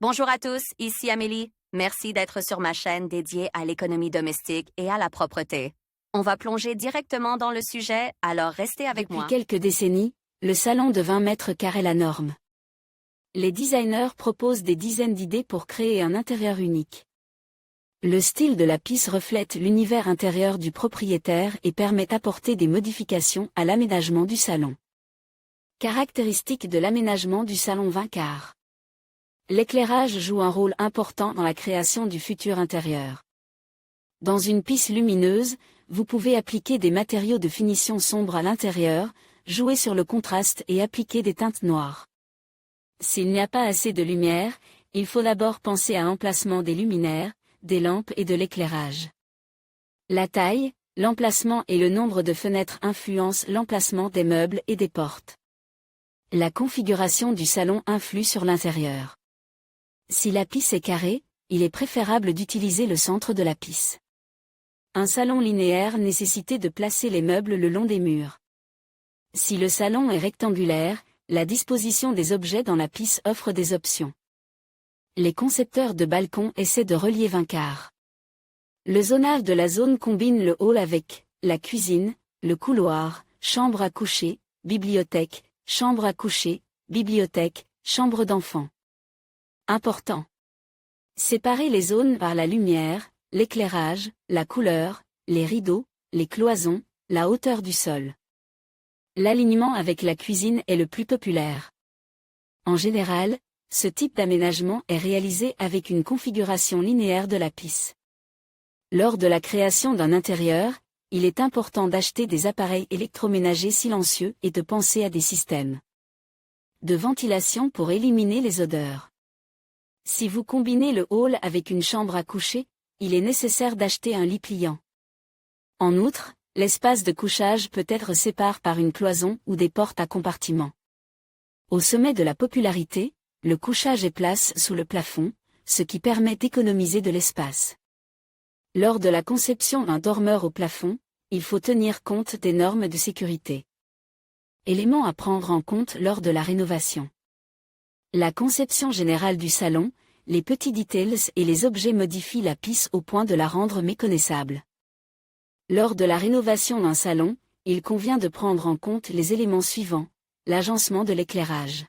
Bonjour à tous, ici Amélie. Merci d'être sur ma chaîne dédiée à l'économie domestique et à la propreté. On va plonger directement dans le sujet, alors restez avec moi. Depuis quelques décennies, le salon de 20 mètres carrés est la norme. Les designers proposent des dizaines d'idées pour créer un intérieur unique. Le style de la pièce reflète l'univers intérieur du propriétaire et permet d'apporter des modifications à l'aménagement du salon. Caractéristiques de l'aménagement du salon 20 quarts. L'éclairage joue un rôle important dans la création du futur intérieur. Dans une pièce lumineuse, vous pouvez appliquer des matériaux de finition sombre à l'intérieur, jouer sur le contraste et appliquer des teintes noires. S'il n'y a pas assez de lumière, il faut d'abord penser à l'emplacement des luminaires, des lampes et de l'éclairage. La taille, l'emplacement et le nombre de fenêtres influencent l'emplacement des meubles et des portes. La configuration du salon influe sur l'intérieur. Si la pièce est carrée, il est préférable d'utiliser le centre de la pièce. Un salon linéaire nécessite de placer les meubles le long des murs. Si le salon est rectangulaire, la disposition des objets dans la pièce offre des options. Les concepteurs de balcons essaient de relier 20 quarts. Le zonage de la zone combine le hall avec la cuisine, le couloir, chambre à coucher, bibliothèque, chambre à coucher, bibliothèque, chambre d'enfant. Important. Séparer les zones par la lumière, l'éclairage, la couleur, les rideaux, les cloisons, la hauteur du sol. L'alignement avec la cuisine est le plus populaire. En général, ce type d'aménagement est réalisé avec une configuration linéaire de la pièce. Lors de la création d'un intérieur, il est important d'acheter des appareils électroménagers silencieux et de penser à des systèmes de ventilation pour éliminer les odeurs. Si vous combinez le hall avec une chambre à coucher, il est nécessaire d'acheter un lit pliant. En outre, l'espace de couchage peut être séparé par une cloison ou des portes à compartiments. Au sommet de la popularité, le couchage est placé sous le plafond, ce qui permet d'économiser de l'espace. Lors de la conception d'un dormeur au plafond, il faut tenir compte des normes de sécurité. Éléments à prendre en compte lors de la rénovation. La conception générale du salon, les petits details et les objets modifient la pièce au point de la rendre méconnaissable. Lors de la rénovation d'un salon, il convient de prendre en compte les éléments suivants, l'agencement de l'éclairage.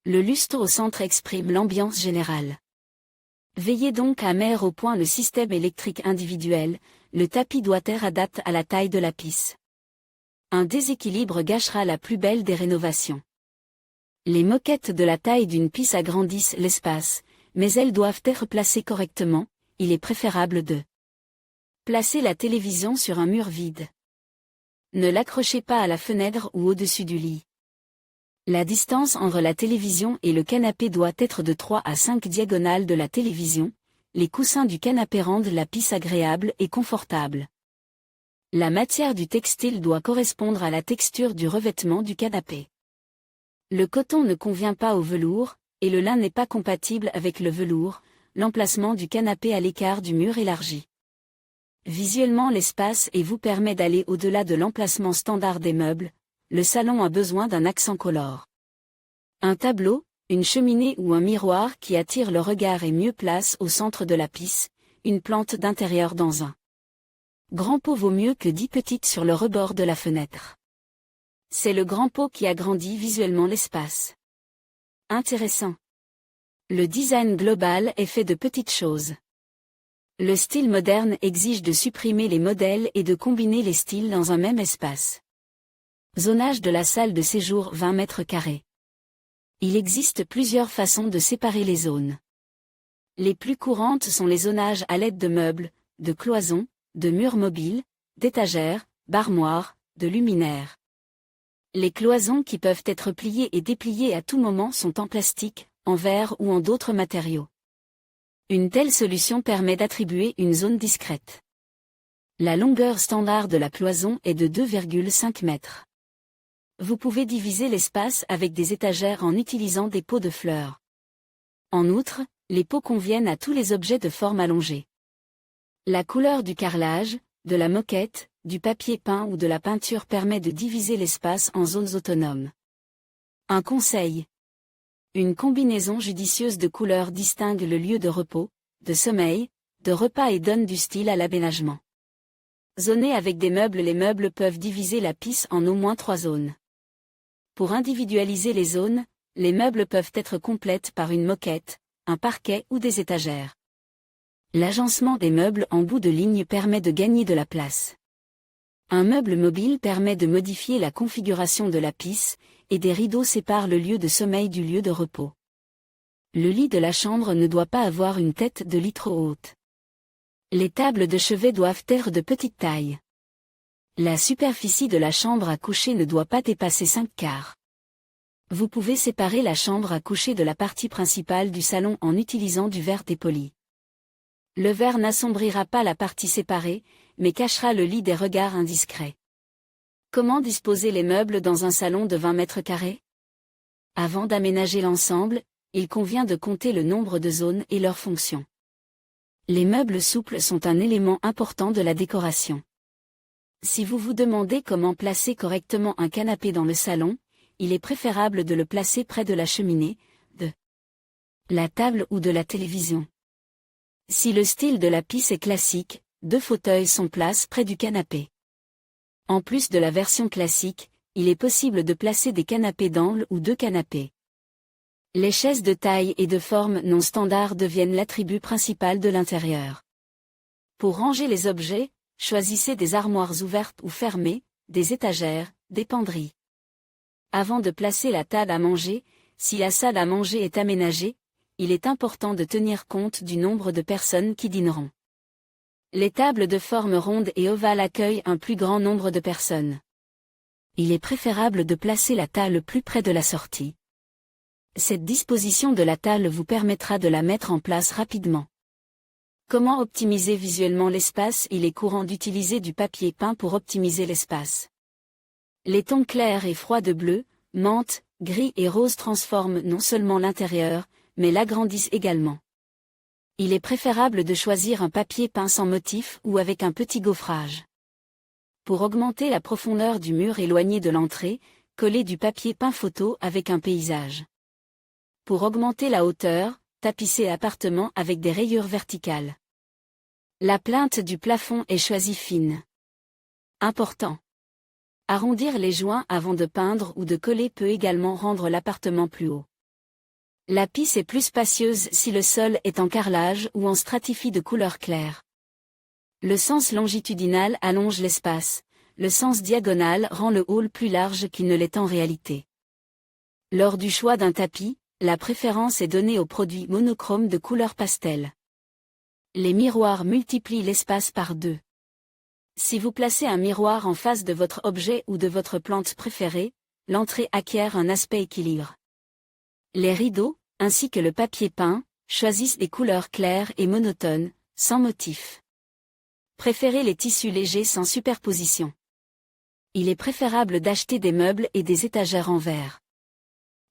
Le lustre au centre exprime l'ambiance générale. Veillez donc à mettre au point le système électrique individuel, le tapis doit être adapté à la taille de la pièce. Un déséquilibre gâchera la plus belle des rénovations. Les moquettes de la taille d'une pièce agrandissent l'espace, mais elles doivent être placées correctement, il est préférable de placer la télévision sur un mur vide. Ne l'accrochez pas à la fenêtre ou au-dessus du lit. La distance entre la télévision et le canapé doit être de 3 à 5 diagonales de la télévision, les coussins du canapé rendent la pièce agréable et confortable. La matière du textile doit correspondre à la texture du revêtement du canapé. Le coton ne convient pas au velours, et le lin n'est pas compatible avec le velours, l'emplacement du canapé à l'écart du mur élargi. Visuellement l'espace et vous permet d'aller au-delà de l'emplacement standard des meubles, le salon a besoin d'un accent colore. Un tableau, une cheminée ou un miroir qui attire le regard est mieux placé au centre de la pièce, une plante d'intérieur dans un grand pot vaut mieux que 10 petites sur le rebord de la fenêtre. C'est le grand pot qui agrandit visuellement l'espace. Intéressant. Le design global est fait de petites choses. Le style moderne exige de supprimer les modèles et de combiner les styles dans un même espace. Zonage de la salle de séjour 20 mètres carrés. Il existe plusieurs façons de séparer les zones. Les plus courantes sont les zonages à l'aide de meubles, de cloisons, de murs mobiles, d'étagères, d'armoires, de luminaires. Les cloisons qui peuvent être pliées et dépliées à tout moment sont en plastique, en verre ou en d'autres matériaux. Une telle solution permet d'attribuer une zone discrète. La longueur standard de la cloison est de 2,5 mètres. Vous pouvez diviser l'espace avec des étagères en utilisant des pots de fleurs. En outre, les pots conviennent à tous les objets de forme allongée. La couleur du carrelage, de la moquette, du papier peint ou de la peinture permet de diviser l'espace en zones autonomes. Un conseil. Une combinaison judicieuse de couleurs distingue le lieu de repos, de sommeil, de repas et donne du style à l'aménagement. Zoner avec des meubles. Les meubles peuvent diviser la pièce en au moins 3 zones. Pour individualiser les zones, les meubles peuvent être complètes par une moquette, un parquet ou des étagères. L'agencement des meubles en bout de ligne permet de gagner de la place. Un meuble mobile permet de modifier la configuration de la pièce, et des rideaux séparent le lieu de sommeil du lieu de repos. Le lit de la chambre ne doit pas avoir une tête de lit trop haute. Les tables de chevet doivent être de petite taille. La superficie de la chambre à coucher ne doit pas dépasser 5/4. Vous pouvez séparer la chambre à coucher de la partie principale du salon en utilisant du verre dépoli. Le verre n'assombrira pas la partie séparée, mais cachera le lit des regards indiscrets. Comment disposer les meubles dans un salon de 20 mètres carrés? Avant d'aménager l'ensemble, il convient de compter le nombre de zones et leurs fonctions. Les meubles souples sont un élément important de la décoration. Si vous vous demandez comment placer correctement un canapé dans le salon, il est préférable de le placer près de la cheminée, de la table ou de la télévision. Si le style de la pièce est classique, 2 fauteuils sont placés près du canapé. En plus de la version classique, il est possible de placer des canapés d'angle ou 2 canapés. Les chaises de taille et de forme non standard deviennent l'attribut principal de l'intérieur. Pour ranger les objets, choisissez des armoires ouvertes ou fermées, des étagères, des penderies. Avant de placer la table à manger, si la salle à manger est aménagée, il est important de tenir compte du nombre de personnes qui dîneront. Les tables de forme ronde et ovale accueillent un plus grand nombre de personnes. Il est préférable de placer la table plus près de la sortie. Cette disposition de la table vous permettra de la mettre en place rapidement. Comment optimiser visuellement l'espace? Il est courant d'utiliser du papier peint pour optimiser l'espace. Les tons clairs et froids de bleu, menthe, gris et rose transforment non seulement l'intérieur, mais l'agrandissent également. Il est préférable de choisir un papier peint sans motif ou avec un petit gaufrage. Pour augmenter la profondeur du mur éloigné de l'entrée, collez du papier peint photo avec un paysage. Pour augmenter la hauteur, tapissez l'appartement avec des rayures verticales. La plinthe du plafond est choisie fine. Important. Arrondir les joints avant de peindre ou de coller peut également rendre l'appartement plus haut. La pièce est plus spacieuse si le sol est en carrelage ou en stratifie de couleur claire. Le sens longitudinal allonge l'espace, le sens diagonal rend le hall plus large qu'il ne l'est en réalité. Lors du choix d'un tapis, la préférence est donnée aux produits monochromes de couleur pastel. Les miroirs multiplient l'espace par 2. Si vous placez un miroir en face de votre objet ou de votre plante préférée, l'entrée acquiert un aspect équilibre. Les rideaux, ainsi que le papier peint, choisissent des couleurs claires et monotones, sans motif. Préférez les tissus légers sans superposition. Il est préférable d'acheter des meubles et des étagères en verre.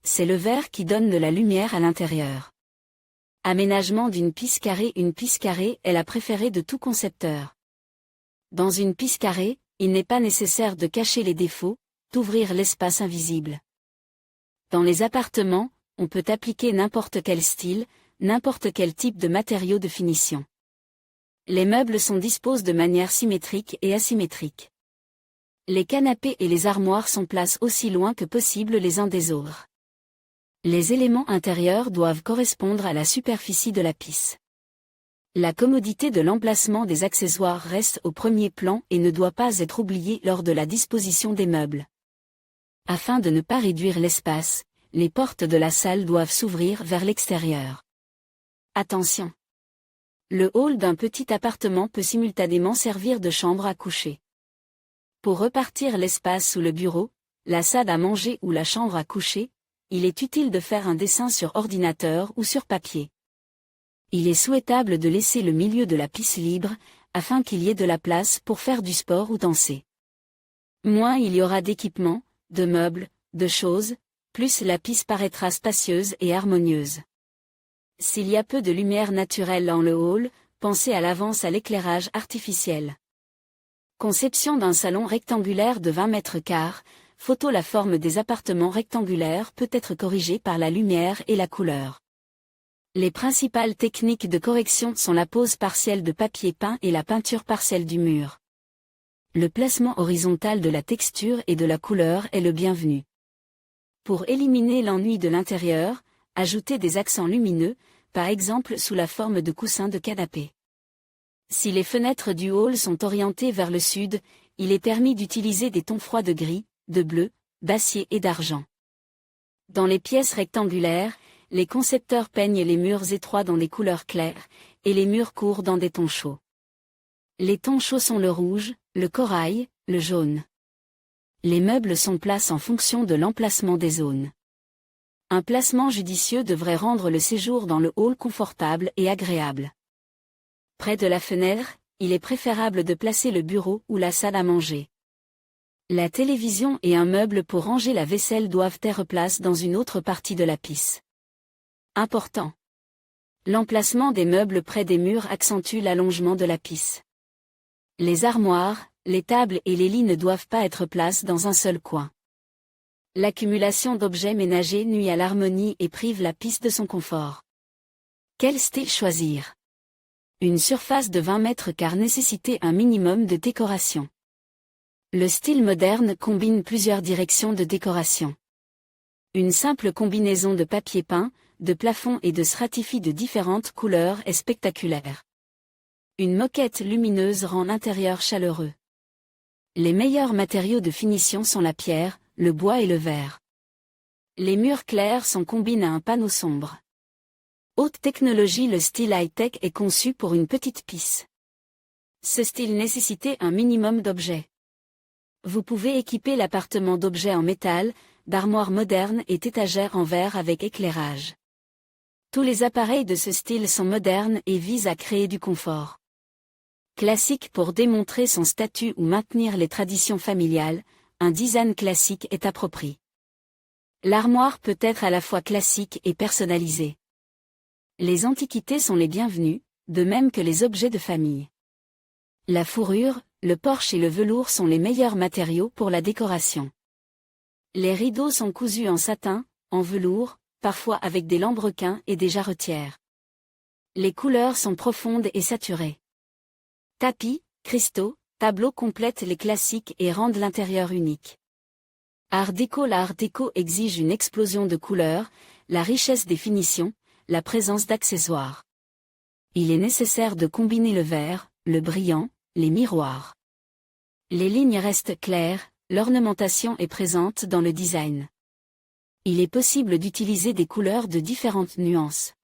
C'est le verre qui donne de la lumière à l'intérieur. Aménagement d'une pièce carrée. Une pièce carrée est la préférée de tout concepteur. Dans une pièce carrée, il n'est pas nécessaire de cacher les défauts, d'ouvrir l'espace invisible. Dans les appartements, on peut appliquer n'importe quel style, n'importe quel type de matériaux de finition. Les meubles sont disposés de manière symétrique et asymétrique. Les canapés et les armoires sont placés aussi loin que possible les uns des autres. Les éléments intérieurs doivent correspondre à la superficie de la pièce. La commodité de l'emplacement des accessoires reste au premier plan et ne doit pas être oubliée lors de la disposition des meubles. Afin de ne pas réduire l'espace, les portes de la salle doivent s'ouvrir vers l'extérieur. Attention! Le hall d'un petit appartement peut simultanément servir de chambre à coucher. Pour repartir l'espace sous le bureau, la salle à manger ou la chambre à coucher, il est utile de faire un dessin sur ordinateur ou sur papier. Il est souhaitable de laisser le milieu de la pièce libre, afin qu'il y ait de la place pour faire du sport ou danser. Moins il y aura d'équipements, de meubles, de choses, plus la pièce paraîtra spacieuse et harmonieuse. S'il y a peu de lumière naturelle dans le hall, pensez à l'avance à l'éclairage artificiel. Conception d'un salon rectangulaire de 20 mètres carrés. Photo. La forme des appartements rectangulaires peut être corrigée par la lumière et la couleur. Les principales techniques de correction sont la pose partielle de papier peint et la peinture partielle du mur. Le placement horizontal de la texture et de la couleur est le bienvenu. Pour éliminer l'ennui de l'intérieur, ajoutez des accents lumineux, par exemple sous la forme de coussins de canapé. Si les fenêtres du hall sont orientées vers le sud, il est permis d'utiliser des tons froids de gris, de bleu, d'acier et d'argent. Dans les pièces rectangulaires, les concepteurs peignent les murs étroits dans des couleurs claires, et les murs courts dans des tons chauds. Les tons chauds sont le rouge, le corail, le jaune. Les meubles sont placés en fonction de l'emplacement des zones. Un placement judicieux devrait rendre le séjour dans le hall confortable et agréable. Près de la fenêtre, il est préférable de placer le bureau ou la salle à manger. La télévision et un meuble pour ranger la vaisselle doivent être placés dans une autre partie de la pièce. Important. L'emplacement des meubles près des murs accentue l'allongement de la pièce. Les armoires, les tables et les lits ne doivent pas être placés dans un seul coin. L'accumulation d'objets ménagers nuit à l'harmonie et prive la pièce de son confort. Quel style choisir? Une surface de 20 mètres carrés nécessitait un minimum de décoration. Le style moderne combine plusieurs directions de décoration. Une simple combinaison de papier peint, de plafond et de stratifiés de différentes couleurs est spectaculaire. Une moquette lumineuse rend l'intérieur chaleureux. Les meilleurs matériaux de finition sont la pierre, le bois et le verre. Les murs clairs sont combinés à un panneau sombre. Haute technologie. Le style high-tech est conçu pour une petite pièce. Ce style nécessitait un minimum d'objets. Vous pouvez équiper l'appartement d'objets en métal, d'armoires modernes et d'étagères en verre avec éclairage. Tous les appareils de ce style sont modernes et visent à créer du confort. Classique. Pour démontrer son statut ou maintenir les traditions familiales, un design classique est approprié. L'armoire peut être à la fois classique et personnalisée. Les antiquités sont les bienvenues, de même que les objets de famille. La fourrure, le porche et le velours sont les meilleurs matériaux pour la décoration. Les rideaux sont cousus en satin, en velours, parfois avec des lambrequins et des jarretières. Les couleurs sont profondes et saturées. Tapis, cristaux, tableaux complètent les classiques et rendent l'intérieur unique. Art déco. L'art déco exige une explosion de couleurs, la richesse des finitions, la présence d'accessoires. Il est nécessaire de combiner le vert, le brillant, les miroirs. Les lignes restent claires, l'ornementation est présente dans le design. Il est possible d'utiliser des couleurs de différentes nuances.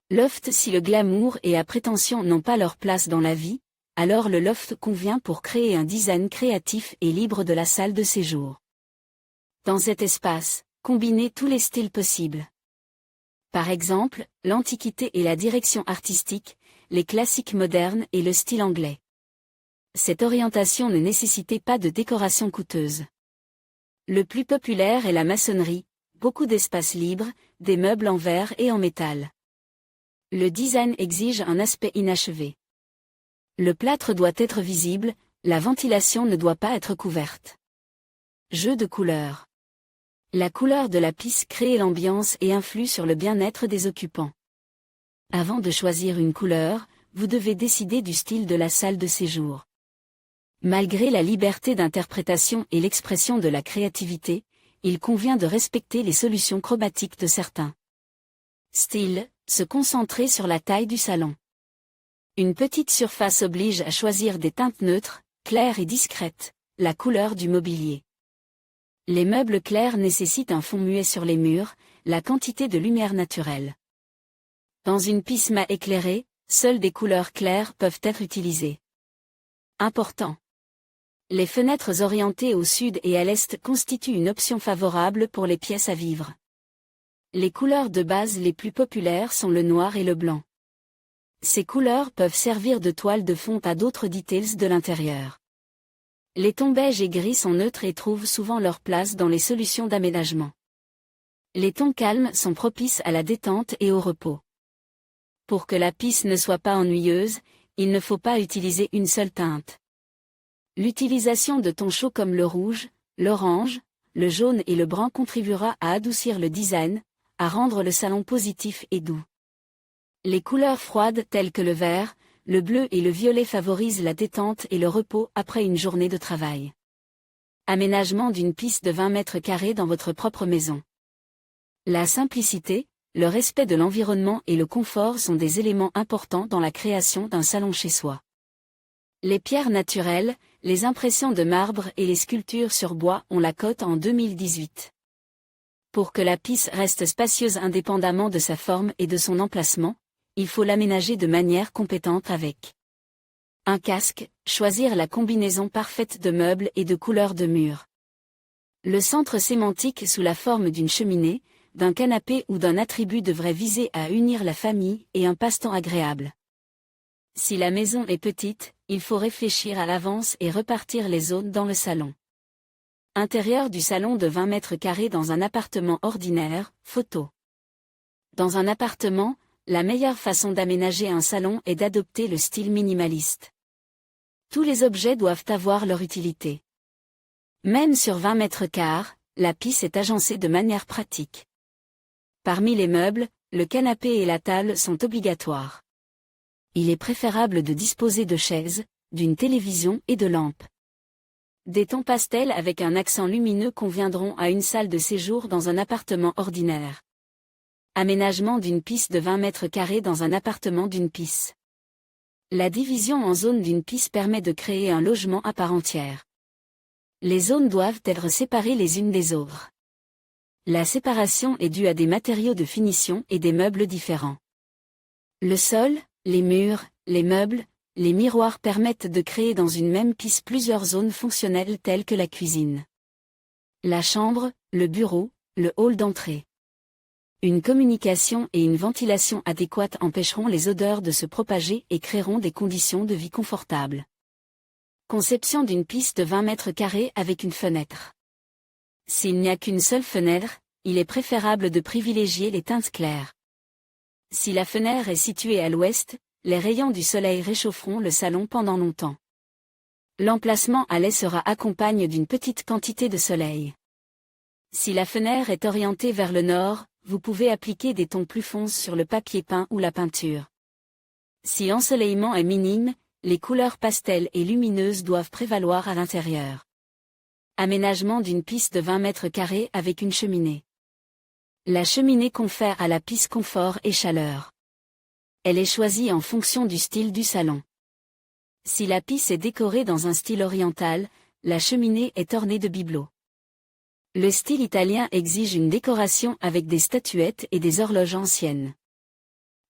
Loft. Si le glamour et la prétention n'ont pas leur place dans la vie, alors le loft convient pour créer un design créatif et libre de la salle de séjour. Dans cet espace, combinez tous les styles possibles. Par exemple, l'Antiquité et la direction artistique, les classiques modernes et le style anglais. Cette orientation ne nécessitait pas de décoration coûteuse. Le plus populaire est la maçonnerie, beaucoup d'espaces libres, des meubles en verre et en métal. Le design exige un aspect inachevé. Le plâtre doit être visible, la ventilation ne doit pas être couverte. Jeu de couleurs. La couleur de la pièce crée l'ambiance et influe sur le bien-être des occupants. Avant de choisir une couleur, vous devez décider du style de la salle de séjour. Malgré la liberté d'interprétation et l'expression de la créativité, il convient de respecter les solutions chromatiques de certains. Style, se concentrer sur la taille du salon. Une petite surface oblige à choisir des teintes neutres, claires et discrètes, la couleur du mobilier. Les meubles clairs nécessitent un fond muet sur les murs, la quantité de lumière naturelle. Dans une pièce mat éclairée, seules des couleurs claires peuvent être utilisées. Important. Les fenêtres orientées au sud et à l'est constituent une option favorable pour les pièces à vivre. Les couleurs de base les plus populaires sont le noir et le blanc. Ces couleurs peuvent servir de toile de fond à d'autres details de l'intérieur. Les tons beige et gris sont neutres et trouvent souvent leur place dans les solutions d'aménagement. Les tons calmes sont propices à la détente et au repos. Pour que la pièce ne soit pas ennuyeuse, il ne faut pas utiliser une seule teinte. L'utilisation de tons chauds comme le rouge, l'orange, le jaune et le brun contribuera à adoucir le design, à rendre le salon positif et doux. Les couleurs froides telles que le vert, le bleu et le violet favorisent la détente et le repos après une journée de travail. Aménagement d'une piste de 20 mètres carrés dans votre propre maison. La simplicité, le respect de l'environnement et le confort sont des éléments importants dans la création d'un salon chez soi. Les pierres naturelles, les impressions de marbre et les sculptures sur bois ont la cote en 2018. Pour que la piste reste spacieuse indépendamment de sa forme et de son emplacement, il faut l'aménager de manière compétente avec un casque, choisir la combinaison parfaite de meubles et de couleurs de murs. Le centre sémantique sous la forme d'une cheminée, d'un canapé ou d'un attribut devrait viser à unir la famille et un passe-temps agréable. Si la maison est petite, il faut réfléchir à l'avance et repartir les zones dans le salon. Intérieur du salon de 20 mètres carrés dans un appartement ordinaire, photo. Dans un appartement, la meilleure façon d'aménager un salon est d'adopter le style minimaliste. Tous les objets doivent avoir leur utilité. Même sur 20 mètres carrés, la piste est agencée de manière pratique. Parmi les meubles, le canapé et la table sont obligatoires. Il est préférable de disposer de chaises, d'une télévision et de lampes. Des tons pastels avec un accent lumineux conviendront à une salle de séjour dans un appartement ordinaire. Aménagement d'une piste de 20 mètres carrés dans un appartement d'une piste. La division en zones d'une piste permet de créer un logement à part entière. Les zones doivent être séparées les unes des autres. La séparation est due à des matériaux de finition et des meubles différents. Le sol, les murs, les meubles, les miroirs permettent de créer dans une même piste plusieurs zones fonctionnelles telles que la cuisine, la chambre, le bureau, le hall d'entrée. Une communication et une ventilation adéquates empêcheront les odeurs de se propager et créeront des conditions de vie confortables. Conception d'une piste de 20 mètres carrés avec une fenêtre. S'il n'y a qu'une seule fenêtre, il est préférable de privilégier les teintes claires. Si la fenêtre est située à l'ouest, les rayons du soleil réchaufferont le salon pendant longtemps. L'emplacement à l'est sera accompagné d'une petite quantité de soleil. Si la fenêtre est orientée vers le nord, vous pouvez appliquer des tons plus foncés sur le papier peint ou la peinture. Si l'ensoleillement est minime, les couleurs pastel et lumineuses doivent prévaloir à l'intérieur. Aménagement d'une piste de 20 mètres carrés avec une cheminée. La cheminée confère à la piste confort et chaleur. Elle est choisie en fonction du style du salon. Si la piste est décorée dans un style oriental, la cheminée est ornée de bibelots. Le style italien exige une décoration avec des statuettes et des horloges anciennes.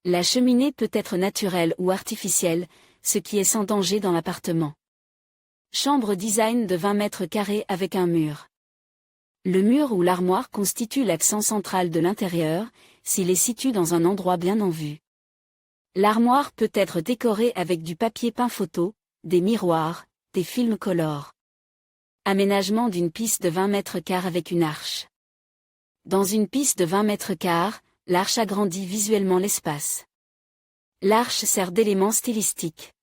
La cheminée peut être naturelle ou artificielle, ce qui est sans danger dans l'appartement. Chambre design de 20 mètres carrés avec un mur. Le mur ou l'armoire constitue l'accent central de l'intérieur, s'il est situé dans un endroit bien en vue. L'armoire peut être décorée avec du papier peint photo, des miroirs, des films color. Aménagement d'une piste de 20 mètres carrés avec une arche. Dans une piste de 20 mètres carrés, l'arche agrandit visuellement l'espace. L'arche sert d'élément stylistique.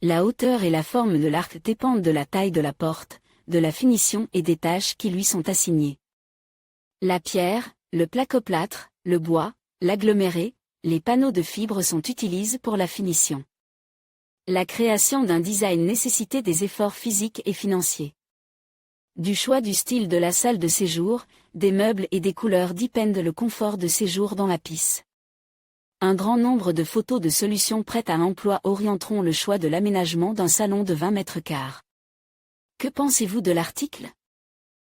La hauteur et la forme de l'arc dépendent de la taille de la porte, de la finition et des tâches qui lui sont assignées. La pierre, le placoplâtre, le bois, l'aggloméré, les panneaux de fibres sont utilisés pour la finition. La création d'un design nécessitait des efforts physiques et financiers. Du choix du style de la salle de séjour, des meubles et des couleurs dépendent le confort de séjour dans la piste. Un grand nombre de photos de solutions prêtes à l'emploi orienteront le choix de l'aménagement d'un salon de 20 mètres carrés. Que pensez-vous de l'article ?